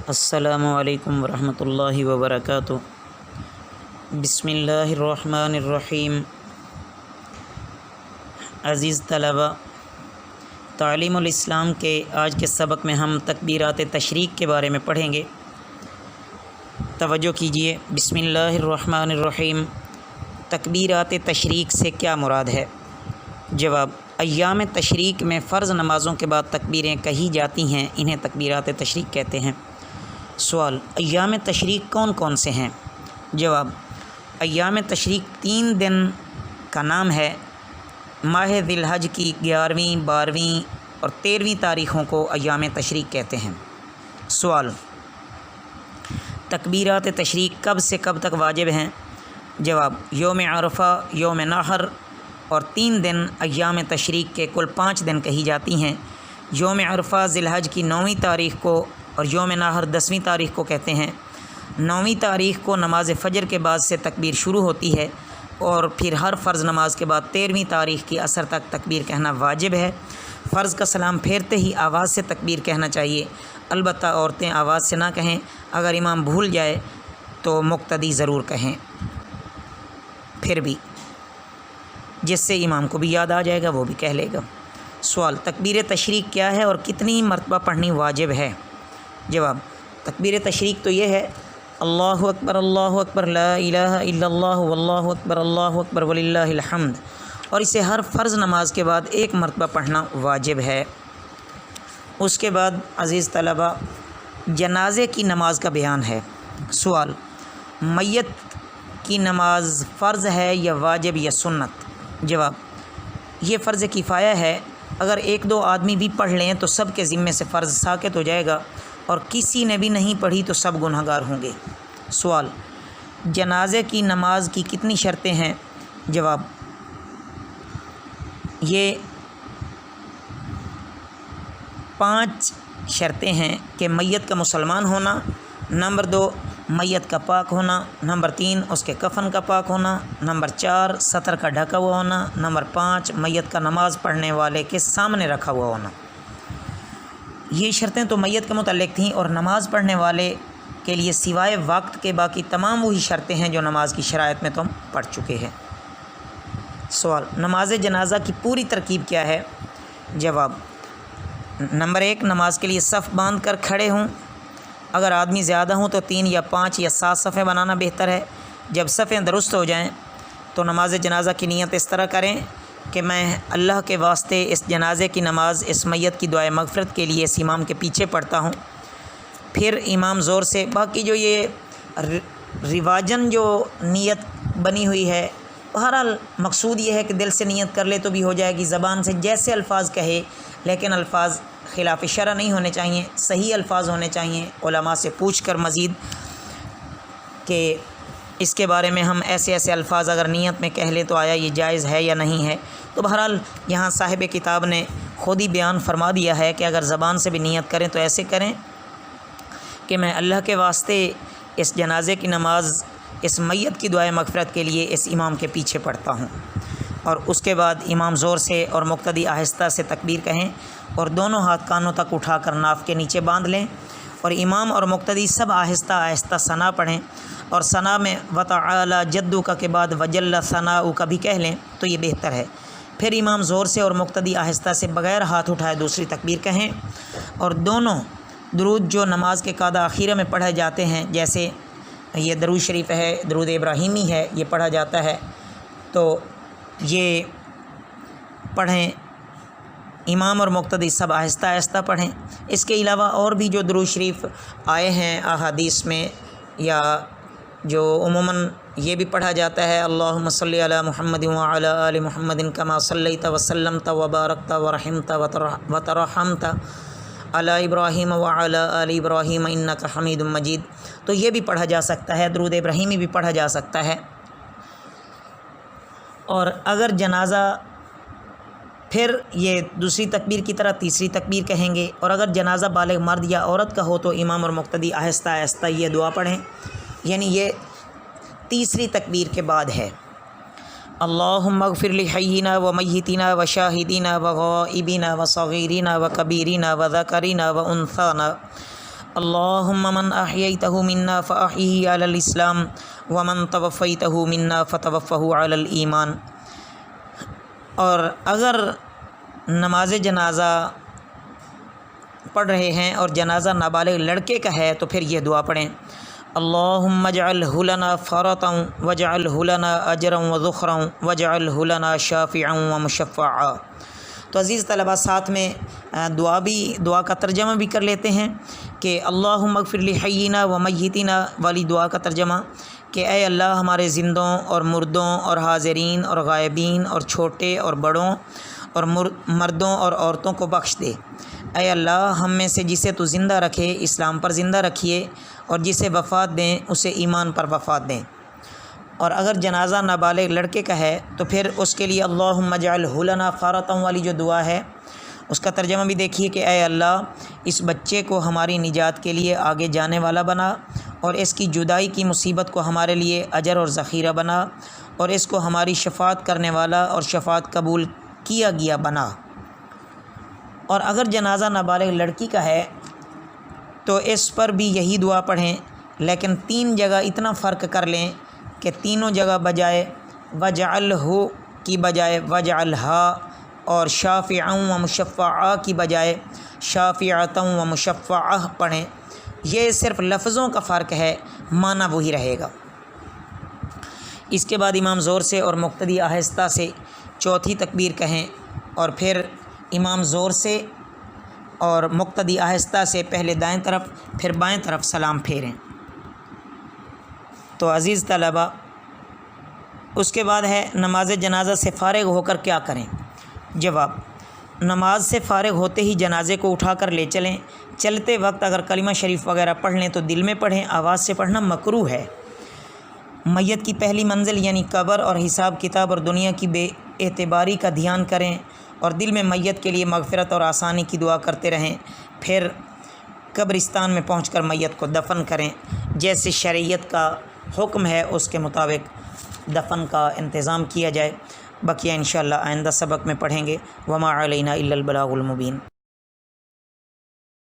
السلام علیکم ورحمۃ اللہ وبرکاتہ۔ بسم اللہ الرحمن الرحیم۔ عزیز طلبہ، تعلیم الاسلام کے آج کے سبق میں ہم تکبیرات تشریق کے بارے میں پڑھیں گے۔ توجہ کیجیے۔ بسم اللہ الرحمن الرحیم۔ تکبیرات تشریق سے کیا مراد ہے؟ جواب: ایام تشریق میں فرض نمازوں کے بعد تکبیریں کہی جاتی ہیں، انہیں تکبیرات تشریق کہتے ہیں۔ سوال: ایام تشریق کون کون سے ہیں؟ جواب: ایام تشریق 3 دن کا نام ہے۔ ماہ ذی الحج کی 11ویں، 12ویں اور 13ویں تاریخوں کو ایام تشریق کہتے ہیں۔ سوال: تکبیرات تشریق کب سے کب تک واجب ہیں؟ جواب: یوم عرفہ، یوم نحر اور 3 دن ایام تشریق کے کل 5 دن کہی جاتی ہیں۔ یوم عرفہ ذی الحج کی 9ویں تاریخ کو اور یوم نحر 10ویں تاریخ کو کہتے ہیں۔ 9ویں تاریخ کو نماز فجر کے بعد سے تکبیر شروع ہوتی ہے اور پھر ہر فرض نماز کے بعد 13ویں تاریخ کی عصر تک تکبیر کہنا واجب ہے۔ فرض کا سلام پھیرتے ہی آواز سے تکبیر کہنا چاہیے، البتہ عورتیں آواز سے نہ کہیں۔ اگر امام بھول جائے تو مقتدی ضرور کہیں، پھر بھی جس سے امام کو بھی یاد آ جائے گا وہ بھی کہہ لے گا۔ سوال: تکبیر تشریق کیا ہے اور کتنی مرتبہ پڑھنی واجب ہے؟ جواب: تکبیر تشریق تو یہ ہے: اللہ اکبر لا الہ الا اللہ واللہ اکبر وللہ الحمد، اور اسے ہر فرض نماز کے بعد 1 مرتبہ پڑھنا واجب ہے۔ اس کے بعد عزیز طلبہ، جنازے کی نماز کا بیان ہے۔ سوال: میت کی نماز فرض ہے یا واجب یا سنت؟ جواب: یہ فرض کفایہ ہے۔ اگر 1-2 آدمی بھی پڑھ لیں تو سب کے ذمے سے فرض ساقط ہو جائے گا، اور کسی نے بھی نہیں پڑھی تو سب گنہگار ہوں گے۔ سوال: جنازے کی نماز کی کتنی شرطیں ہیں؟ جواب: یہ 5 شرطیں ہیں کہ میت کا مسلمان ہونا، نمبر 2 میت کا پاک ہونا، نمبر 3 اس کے کفن کا پاک ہونا، نمبر 4 سطر کا ڈھکا ہوا ہونا، نمبر 5 میت کا نماز پڑھنے والے کے سامنے رکھا ہوا ہونا۔ یہ شرطیں تو میت کے متعلق تھیں، اور نماز پڑھنے والے کے لیے سوائے وقت کے باقی تمام وہی شرطیں ہیں جو نماز کی شرائط میں تو ہم پڑھ چکے ہیں۔ سوال: نماز جنازہ کی پوری ترکیب کیا ہے؟ جواب: نمبر 1 نماز کے لیے صف باندھ کر کھڑے ہوں۔ اگر آدمی زیادہ ہوں تو 3 یا 5 یا 7 صفیں بنانا بہتر ہے۔ جب صفیں درست ہو جائیں تو نماز جنازہ کی نیت اس طرح کریں کہ میں اللہ کے واسطے اس جنازے کی نماز اس میت کی دعائے مغفرت کے لیے اس امام کے پیچھے پڑھتا ہوں۔ پھر امام زور سے، باقی جو یہ رواجن جو نیت بنی ہوئی ہے، بہرحال مقصود یہ ہے کہ دل سے نیت کر لے تو بھی ہو جائے گی، زبان سے جیسے الفاظ کہے، لیکن الفاظ خلاف شرع نہیں ہونے چاہیے، صحیح الفاظ ہونے چاہیے۔ علماء سے پوچھ کر مزید کہ اس کے بارے میں ہم ایسے الفاظ اگر نیت میں کہہ لیں تو آیا یہ جائز ہے یا نہیں ہے۔ تو بہرحال یہاں صاحب کتاب نے خود ہی بیان فرما دیا ہے کہ اگر زبان سے بھی نیت کریں تو ایسے کریں کہ میں اللہ کے واسطے اس جنازے کی نماز اس میت کی دعائے مغفرت کے لیے اس امام کے پیچھے پڑھتا ہوں۔ اور اس کے بعد امام زور سے اور مقتدی آہستہ سے تکبیر کہیں اور دونوں ہاتھ کانوں تک اٹھا کر ناف کے نیچے باندھ لیں، اور امام اور مقتدی سب آہستہ آہستہ ثنا پڑھیں، اور ثنا میں وتعالی جدک کے بعد وجل ثناؤک بھی کہہ لیں تو یہ بہتر ہے۔ پھر امام زور سے اور مقتدی آہستہ سے بغیر ہاتھ اٹھائے دوسری تکبیر کہیں، اور دونوں درود جو نماز کے قادہ اخیرہ میں پڑھے جاتے ہیں، جیسے یہ درود شریف ہے، درود ابراہیمی ہے، یہ پڑھا جاتا ہے تو یہ پڑھیں۔ امام اور مقتدی سب آہستہ آہستہ پڑھیں۔ اس کے علاوہ اور بھی جو درود شریف آئے ہیں احادیث میں، یا جو عموماً یہ بھی پڑھا جاتا ہے: اللہم صلی علی محمد وعلی آل محمد کما صلیت وسلمت وبارکت ورحمت وترحمت علی ابراہیم وعلی آل ابراہیم انک حمید مجید، تو یہ بھی پڑھا جا سکتا ہے۔ درود ابراہیمی بھی پڑھا جا سکتا ہے۔ اور اگر جنازہ، پھر یہ دوسری تکبیر کی طرح تیسری تکبیر کہیں گے، اور اگر جنازہ بالغ مرد یا عورت کا ہو تو امام اور مقتدی آہستہ آہستہ یہ دعا پڑھیں، یعنی یہ تیسری تکبیر کے بعد ہے: اللہم اغفر لحینا و میتنا و شاہدینا و غائبینا و صغیرنا و کبیرنا و ذکرنا و انثانا اللہم من احییتہ منا فاحیہ علی الاسلام ومن توفیتہ منا فتوفہ علی الایمان۔ اور اگر نماز جنازہ پڑھ رہے ہیں اور جنازہ نابالغ لڑکے کا ہے تو پھر یہ دعا پڑھیں، اللہم اجعلہ لنا فرطا واجعلہ لنا اجرا وذخرا واجعلہ لنا شافعا ومشفعا۔ تو عزیز طلباء ساتھ میں دعا کا ترجمہ بھی کر لیتے ہیں کہ اللہم اغفر لحینا ومیتنا والی دعا کا ترجمہ کہ اے اللہ ہمارے زندوں اور مردوں اور حاضرین اور غائبین اور چھوٹے اور بڑوں اور مردوں اور عورتوں کو بخش دے۔ اے اللہ ہم میں سے جسے تو زندہ رکھے اسلام پر زندہ رکھیے، اور جسے وفات دیں اسے ایمان پر وفات دیں۔ اور اگر جنازہ نابالغ لڑکے کا ہے تو پھر اس کے لیے اللہم اجعلہ لنا فرطا والی جو دعا ہے اس کا ترجمہ بھی دیکھیے کہ اے اللہ اس بچے کو ہماری نجات کے لیے آگے جانے والا بنا، اور اس کی جدائی کی مصیبت کو ہمارے لیے اجر اور ذخیرہ بنا، اور اس کو ہماری شفاعت کرنے والا اور شفاعت قبول کیا گیا بنا۔ اور اگر جنازہ نابالغ لڑکی کا ہے تو اس پر بھی یہی دعا پڑھیں، لیکن 3 جگہ اتنا فرق کر لیں کہ تینوں جگہ بجائے وجعلہ کی بجائے وجعلہا، اور شافعا و مشفعا کی بجائے شافعتا و مشفعہ پڑھیں۔ یہ صرف لفظوں کا فرق ہے، معنی وہی رہے گا۔ اس کے بعد امام زور سے اور مقتدی آہستہ سے چوتھی تکبیر کہیں، اور پھر امام زور سے اور مقتدی آہستہ سے پہلے دائیں طرف پھر بائیں طرف سلام پھیریں۔ تو عزیز طلباء اس کے بعد ہے نماز جنازہ سے فارغ ہو کر کیا کریں؟ جواب: نماز سے فارغ ہوتے ہی جنازے کو اٹھا کر لے چلیں۔ چلتے وقت اگر کلمہ شریف وغیرہ پڑھ لیں تو دل میں پڑھیں، آواز سے پڑھنا مکروہ ہے۔ میت کی پہلی منزل یعنی قبر اور حساب کتاب اور دنیا کی بے اعتباری کا دھیان کریں، اور دل میں میت کے لیے مغفرت اور آسانی کی دعا کرتے رہیں۔ پھر قبرستان میں پہنچ کر میت کو دفن کریں، جیسے شریعت کا حکم ہے اس کے مطابق دفن کا انتظام کیا جائے۔ بقیہ انشاءاللہ آئندہ سبق میں پڑھیں گے۔ وما علینا الا البلاغ المبین۔